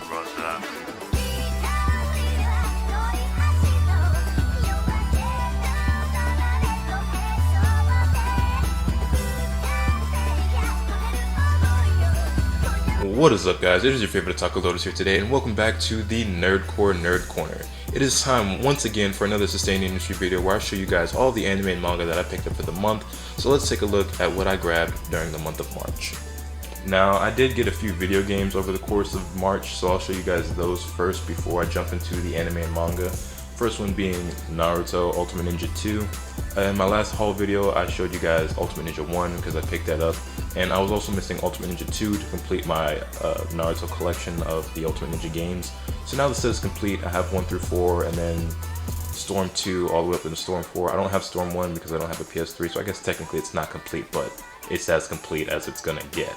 grows up. What is up, guys? It is your favorite Taco Lotus here today, and welcome back to the Nerdcore Nerd Corner. It is time once again for another sustained industry video where I show you guys all the anime and manga that I picked up for the month. So let's take a look at what I grabbed during the month of March. Now, I did get a few video games over the course of March, so I'll show you guys those first before I jump into the anime and manga. First one being Naruto Ultimate Ninja 2. In my last haul video, I showed you guys Ultimate Ninja 1 because I picked that up. And I was also missing Ultimate Ninja 2 to complete my Naruto collection of the Ultimate Ninja games. So now the set is complete. I have 1 through 4 and then Storm 2 all the way up into Storm 4. I don't have Storm 1 because I don't have a PS3, so I guess technically it's not complete, but it's as complete as it's gonna get.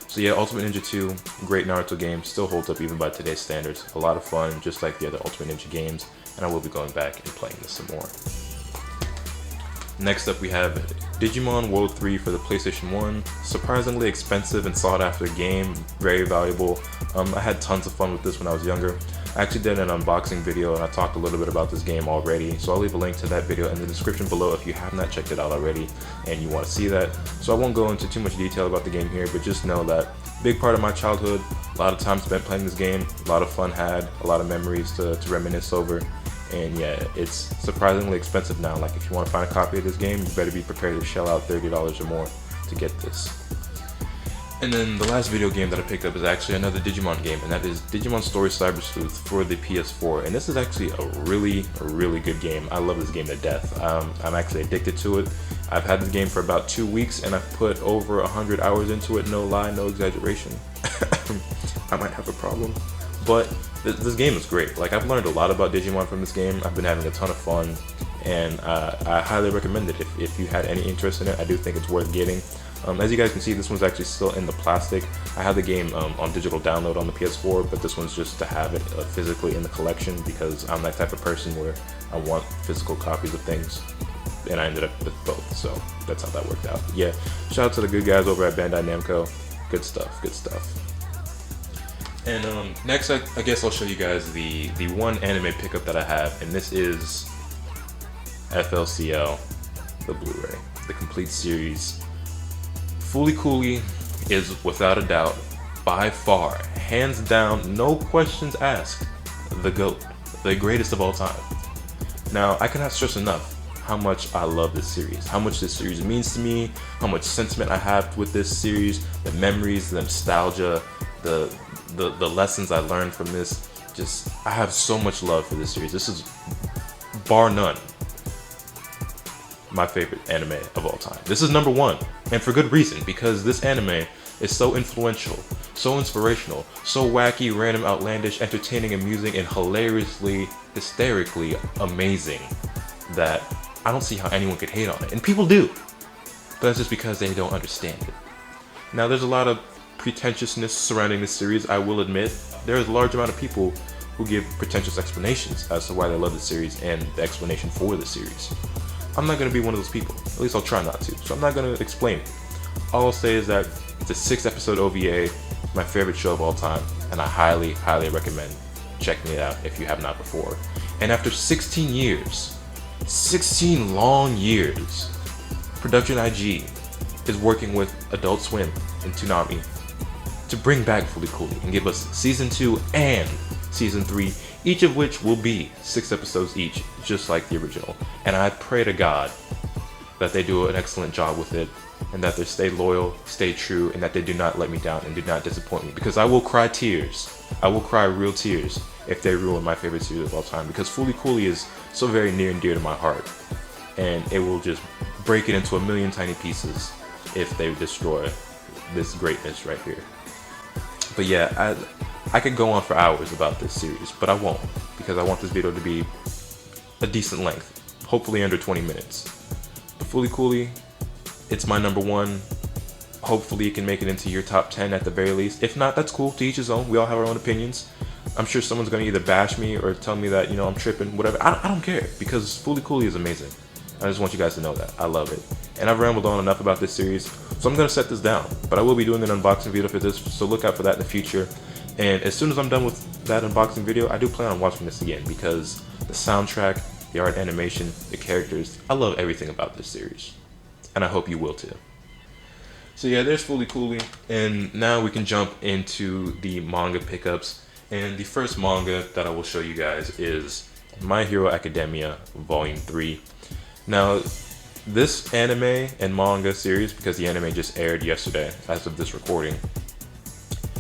So yeah, Ultimate Ninja 2, great Naruto game, still holds up even by today's standards. A lot of fun, just like the other Ultimate Ninja games, and I will be going back and playing this some more. Next up we have Digimon World 3 for the PlayStation 1. Surprisingly expensive and sought after game, very valuable. I had tons of fun with this when I was younger. I actually did an unboxing video and I talked a little bit about this game already, so I'll leave a link to that video in the description below if you have not checked it out already and you want to see that. So I won't go into too much detail about the game here, but just know that big part of my childhood, a lot of time spent playing this game, a lot of fun had, a lot of memories to reminisce over. And yeah, it's surprisingly expensive now. Like, if you want to find a copy of this game, you better be prepared to shell out $30 or more to get this. And then the last video game that I picked up is actually another Digimon game, and that is Digimon Story Cyber Sleuth for the PS4. And this is actually a really good game. I love this game to death. I'm actually addicted to it. I've had this game for about 2 weeks, and I've put over 100 hours into it. No lie, no exaggeration. I might have a problem. But this game is great. Like, I've learned a lot about Digimon from this game. I've been having a ton of fun, and I highly recommend it if you had any interest in it. I do think it's worth getting. As you guys can see, this one's actually still in the plastic. I have the game on digital download on the PS4, but this one's just to have it physically in the collection because I'm that type of person where I want physical copies of things, and I ended up with both, so that's how that worked out. Yeah, shout out to the good guys over at Bandai Namco. Good stuff, good stuff. And next, I guess I'll show you guys the one anime pickup that I have, and this is FLCL, the Blu-ray, the complete series. Fooly Cooly is without a doubt, by far, hands down, no questions asked, the GOAT, the greatest of all time. Now, I cannot stress enough how much I love this series, how much this series means to me, how much sentiment I have with this series, the memories, the nostalgia, the lessons I learned from this. Just, I have so much love for this series. This is, bar none, my favorite anime of all time. This is number one, and for good reason, because this anime is so influential, so inspirational, so wacky, random, outlandish, entertaining, amusing, and hilariously, hysterically amazing that I don't see how anyone could hate on it. And people do, but that's just because they don't understand it. Now, there's a lot of pretentiousness surrounding this series, I will admit. There is a large amount of people who give pretentious explanations as to why they love the series and the explanation for the series. I'm not going to be one of those people. At least I'll try not to. So I'm not going to explain it. All I'll say is that it's a 6-episode OVA, my favorite show of all time, and I highly recommend checking it out if you have not before. And after 16 years, 16 long years, Production IG is working with Adult Swim and Toonami to bring back Fooly Cooly and give us Season 2 and Season 3, each of which will be 6 episodes each, just like the original. And I pray to God that they do an excellent job with it, and that they stay loyal, stay true, and that they do not let me down and do not disappoint me, because I will cry tears. I will cry real tears if they ruin my favorite series of all time, because Fooly Cooly is so very near and dear to my heart, and it will just break it into a million tiny pieces if they destroy this greatness right here. But yeah, I could go on for hours about this series, but I won't, because I want this video to be a decent length, hopefully under 20 minutes. But Fooly Cooly, it's my number one. Hopefully it can make it into your top 10 at the very least. If not, that's cool, to each his own. We all have our own opinions. I'm sure someone's going to either bash me or tell me that, you know, I'm tripping, whatever. I don't care, because Fooly Cooly is amazing. I just want you guys to know that. I love it. And I've rambled on enough about this series, so I'm going to set this down. But I will be doing an unboxing video for this, so look out for that in the future. And as soon as I'm done with that unboxing video, I do plan on watching this again because the soundtrack, the art animation, the characters, I love everything about this series. And I hope you will too. So yeah, there's Fooly Cooly, and now we can jump into the manga pickups. And the first manga that I will show you guys is My Hero Academia Volume 3. Now, this anime and manga series, because the anime just aired yesterday as of this recording,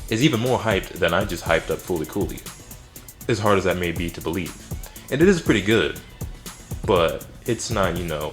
is even more hyped than I just hyped up Fooly Cooly, as hard as that may be to believe. And it is pretty good, but it's not, you know,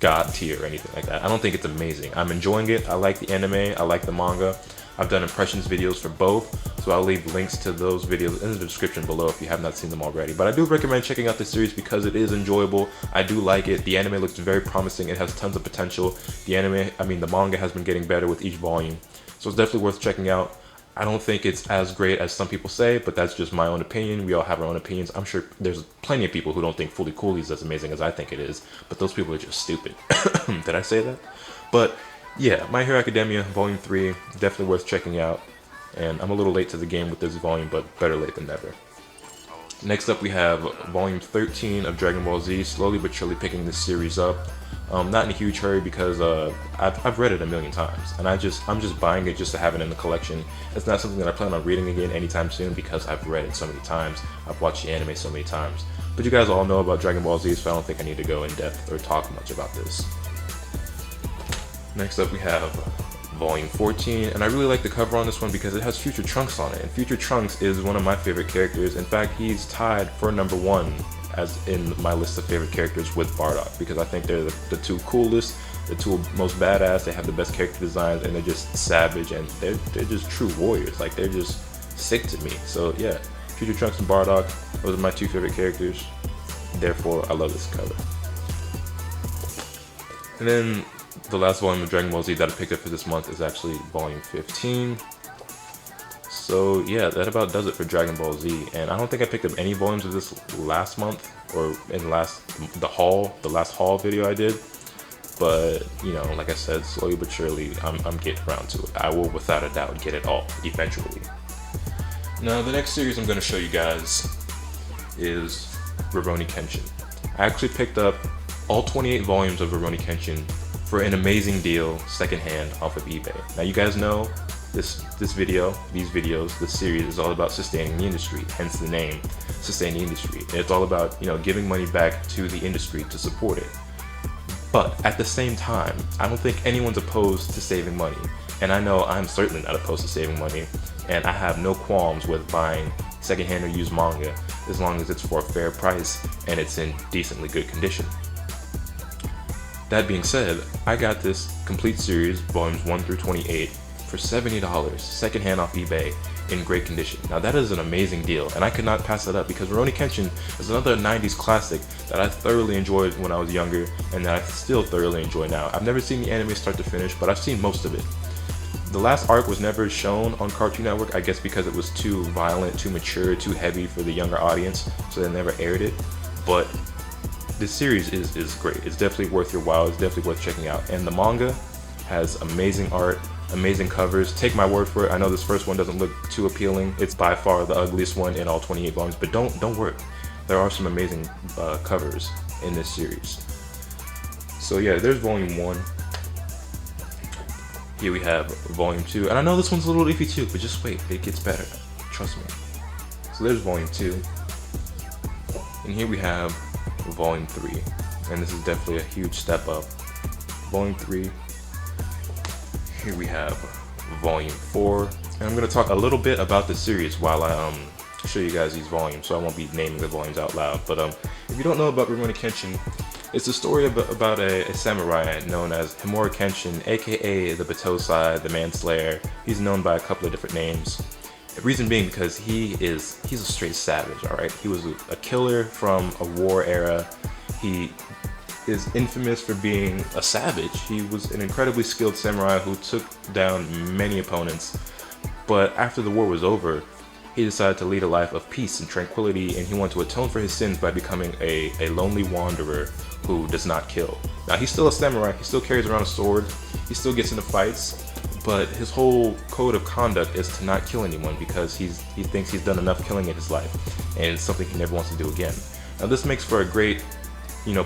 god tier or anything like that. I don't think it's amazing. I'm enjoying it. I like the anime, I like the manga. I've done impressions videos for both, so I'll leave links to those videos in the description below if you have not seen them already. But I do recommend checking out this series because it is enjoyable. I do like it. The anime looks very promising. It has tons of potential. The manga has been getting better with each volume, so it's definitely worth checking out. I don't think it's as great as some people say, but that's just my own opinion. We all have our own opinions. I'm sure there's plenty of people who don't think Fooly Cooly is as amazing as I think it is, but those people are just stupid. Did I say that? But yeah, My Hero Academia Volume 3, definitely worth checking out. And I'm a little late to the game with this volume, but better late than never. Next up we have Volume 13 of Dragon Ball Z, slowly but surely picking this series up. Not in a huge hurry because I've read it a million times, and I'm just buying it just to have it in the collection. It's not something that I plan on reading again anytime soon because I've read it so many times. I've watched the anime so many times. But you guys all know about Dragon Ball Z, so I don't think I need to go in depth or talk much about this. Next up we have Volume 14, and I really like the cover on this one because it has Future Trunks on it, and Future Trunks is one of my favorite characters. In fact, he's tied for #1 as in my list of favorite characters with Bardock, because I think they're the two coolest, the two most badass. They have the best character designs, and they're just savage, and they're just true warriors. Like, they're just sick to me. So yeah, Future Trunks and Bardock, those are my two favorite characters. Therefore, I love this cover. And then the last volume of Dragon Ball Z that I picked up for this month is actually Volume 15. So yeah, that about does it for Dragon Ball Z. And I don't think I picked up any volumes of this last month, or in the last haul video I did. But, you know, like I said, slowly but surely, I'm getting around to it. I will, without a doubt, get it all eventually. Now, the next series I'm going to show you guys is Rurouni Kenshin. I actually picked up all 28 volumes of Rurouni Kenshin for an amazing deal, secondhand, off of eBay. Now, you guys know this series is all about sustaining the industry, hence the name, Sustain the Industry. And it's all about, you know, giving money back to the industry to support it. But at the same time, I don't think anyone's opposed to saving money. And I know I'm certainly not opposed to saving money, and I have no qualms with buying secondhand or used manga as long as it's for a fair price and it's in decently good condition. That being said, I got this complete series, volumes 1 through 28, for $70, secondhand off eBay, in great condition. Now that is an amazing deal, and I could not pass that up because Rurouni Kenshin is another 90s classic that I thoroughly enjoyed when I was younger, and that I still thoroughly enjoy now. I've never seen the anime start to finish, but I've seen most of it. The last arc was never shown on Cartoon Network, I guess because it was too violent, too mature, too heavy for the younger audience, so they never aired it. But this series is great. It's definitely worth your while. It's definitely worth checking out. And the manga has amazing art, amazing covers. Take my word for it. I know this first one doesn't look too appealing. It's by far the ugliest one in all 28 volumes, but don't worry. There are some amazing covers in this series. So yeah, there's volume 1. Here we have volume 2. And I know this one's a little iffy too, but just wait, it gets better. Trust me. So there's volume 2. And here we have volume 3. And this is definitely a huge step up. Volume 3. Here we have volume 4. And I'm going to talk a little bit about the series while I show you guys these volumes, so I won't be naming the volumes out loud. But if you don't know about Rurouni Kenshin, it's a story about a samurai known as Himura Kenshin, aka the Batosai, the Manslayer. He's known by a couple of different names. The reason being because he's a straight savage, alright? He was a killer from a war era. He is infamous for being a savage. He was an incredibly skilled samurai who took down many opponents. But after the war was over, he decided to lead a life of peace and tranquility, and he wanted to atone for his sins by becoming a lonely wanderer who does not kill. Now, he's still a samurai, he still carries around a sword, he still gets into fights, but his whole code of conduct is to not kill anyone because he thinks he's done enough killing in his life, and it's something he never wants to do again. Now this makes for a great,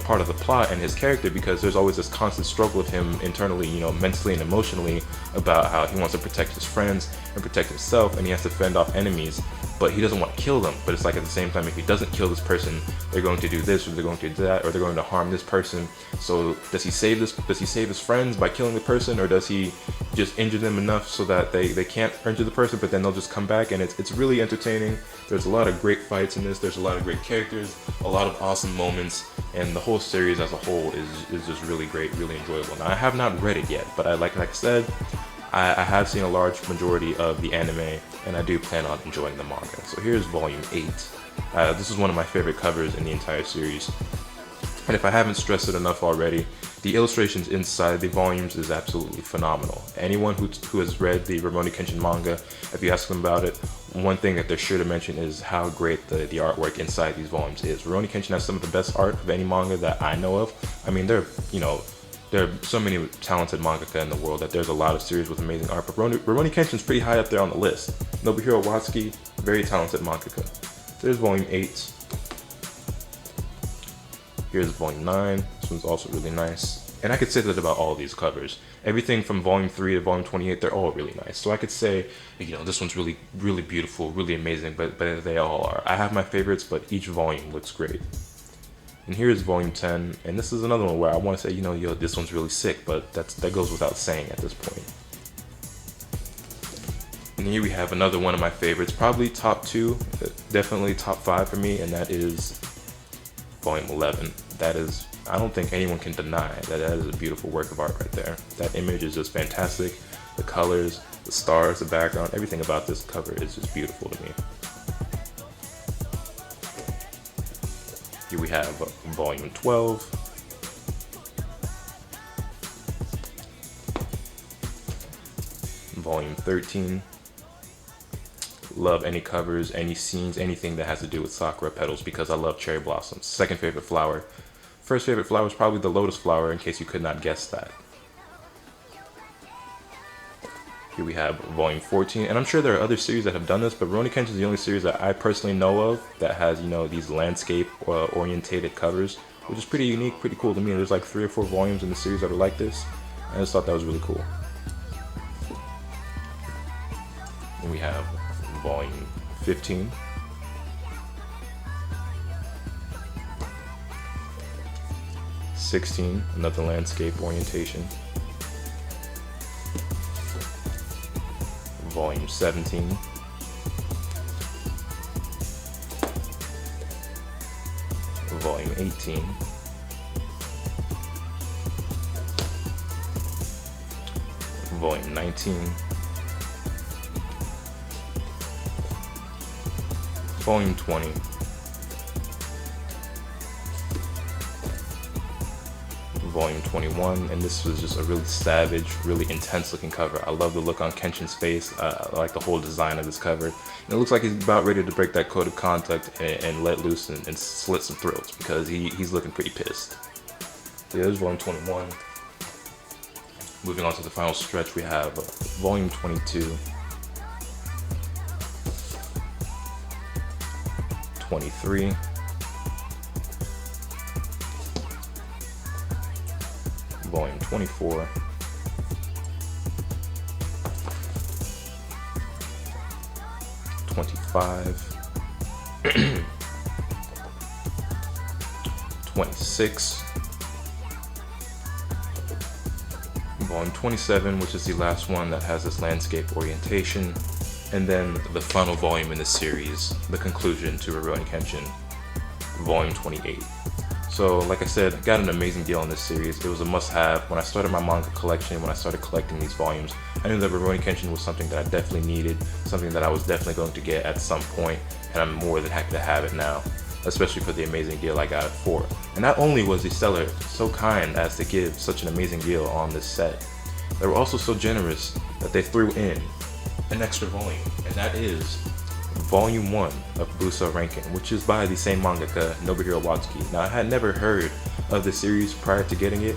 part of the plot and his character, because there's always this constant struggle of him internally, mentally and emotionally, about how he wants to protect his friends and protect himself, and he has to fend off enemies, but he doesn't want to kill them. But it's like, at the same time, if he doesn't kill this person, they're going to do this, or they're going to do that, or they're going to harm this person. So does he save his friends by killing the person, or does he just injure them enough so that they can't injure the person, but then they'll just come back? And it's really entertaining. There's a lot of great fights in this. There's a lot of great characters, a lot of awesome moments, and the whole series as a whole is just really great, really enjoyable. Now, I have not read it yet, but like I said, I have seen a large majority of the anime, and I do plan on enjoying the manga. So here's volume 8. This is one of my favorite covers in the entire series. And if I haven't stressed it enough already, the illustrations inside the volumes is absolutely phenomenal. Anyone who has read the Rurouni Kenshin manga, if you ask them about it, one thing that they're sure to mention is how great the artwork inside these volumes is. Rurouni Kenshin has some of the best art of any manga that I know of. I mean, there are so many talented mangaka in the world that there's a lot of series with amazing art, but Rurouni Kenshin's pretty high up there on the list. Nobuhiro Watsuki, very talented mangaka. There's volume 8. Here's volume 9. This one's also really nice. And I could say that about all these covers. Everything from volume 3 to volume 28, they're all really nice. So I could say, this one's really, really beautiful, really amazing, but they all are. I have my favorites, but each volume looks great. And here's volume 10, and this is another one where I want to say, this one's really sick, but that goes without saying at this point. And here we have another one of my favorites, probably top 2, definitely top 5 for me, and that is volume 11. That is, I don't think anyone can deny that is a beautiful work of art right there. That image is just fantastic. The colors, the stars, the background, everything about this cover is just beautiful to me. Here we have volume 12. Volume 13. Love any covers, any scenes, anything that has to do with sakura petals, because I love cherry blossoms. Second favorite flower. First favorite flower is probably the lotus flower, in case you could not guess that. Here we have volume 14, and I'm sure there are other series that have done this, but Rurouni Kenshin is the only series that I personally know of that has, these landscape orientated covers, which is pretty unique, pretty cool to me. There's like 3 or 4 volumes in the series that are like this. I just thought that was really cool. And we have volume 15. Another landscape orientation. Volume 17. Volume 18. Volume 19. Volume 20. Volume 21, and this was just a really savage, really intense looking cover. I love the look on Kenshin's face. I like the whole design of this cover. And it looks like he's about ready to break that code of conduct and let loose and slit some throats, because he's looking pretty pissed. So yeah, there's volume 21. Moving on to the final stretch, we have volume 22, 23, volume 24, 25, 26, volume 27, which is the last one that has this landscape orientation, and then the final volume in the series, the conclusion to Rurouni Kenshin, volume 28. So like I said, I got an amazing deal on this series. It was a must-have. When I started my manga collection, when I started collecting these volumes, I knew that Rurouni Kenshin was something that I definitely needed, something that I was definitely going to get at some point, and I'm more than happy to have it now, especially for the amazing deal I got it for. And not only was the seller so kind as to give such an amazing deal on this set, they were also so generous that they threw in an extra volume, and that is Volume 1 of Busa Rankin, which is by the same mangaka, Nobuhiro Watsuki. Now, I had never heard of the series prior to getting it,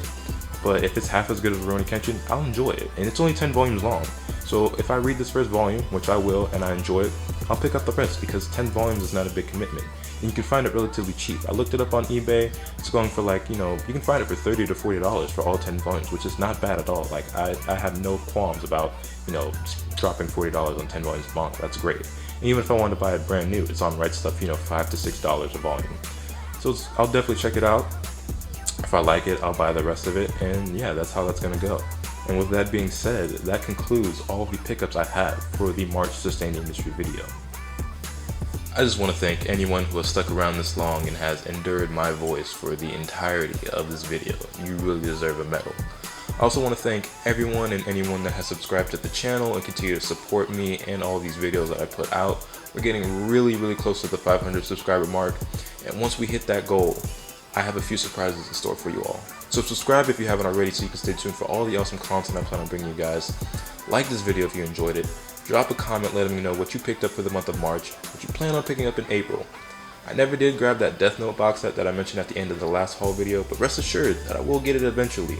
but if it's half as good as Rurouni Kenshin, I'll enjoy it. And it's only 10 volumes long. So if I read this first volume, which I will, and I enjoy it, I'll pick up the rest because 10 volumes is not a big commitment. And you can find it relatively cheap. I looked it up on eBay. It's going for like, you can find it for $30 to $40 for all 10 volumes, which is not bad at all. Like I have no qualms about, dropping $40 on 10 volumes of manga. That's great. And even if I wanted to buy it brand new, it's on Right Stuff, $5 to $6 a volume. So I'll definitely check it out. If I like it, I'll buy the rest of it, and yeah, that's how that's gonna go. And with that being said, that concludes all of the pickups I had for the March Sustained Industry video. I just want to thank anyone who has stuck around this long and has endured my voice for the entirety of this video. You really deserve a medal. I also want to thank everyone and anyone that has subscribed to the channel and continue to support me and all these videos that I put out. We're getting really close to the 500 subscriber mark, and once we hit that goal, I have a few surprises in store for you all. So subscribe if you haven't already so you can stay tuned for all the awesome content I plan on bringing you guys. Like this video if you enjoyed it. Drop a comment letting me know what you picked up for the month of March, what you plan on picking up in April. I never did grab that Death Note box set that I mentioned at the end of the last haul video, but rest assured that I will get it eventually.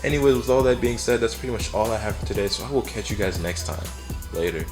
Anyways, with all that being said, that's pretty much all I have for today, so I will catch you guys next time. Later.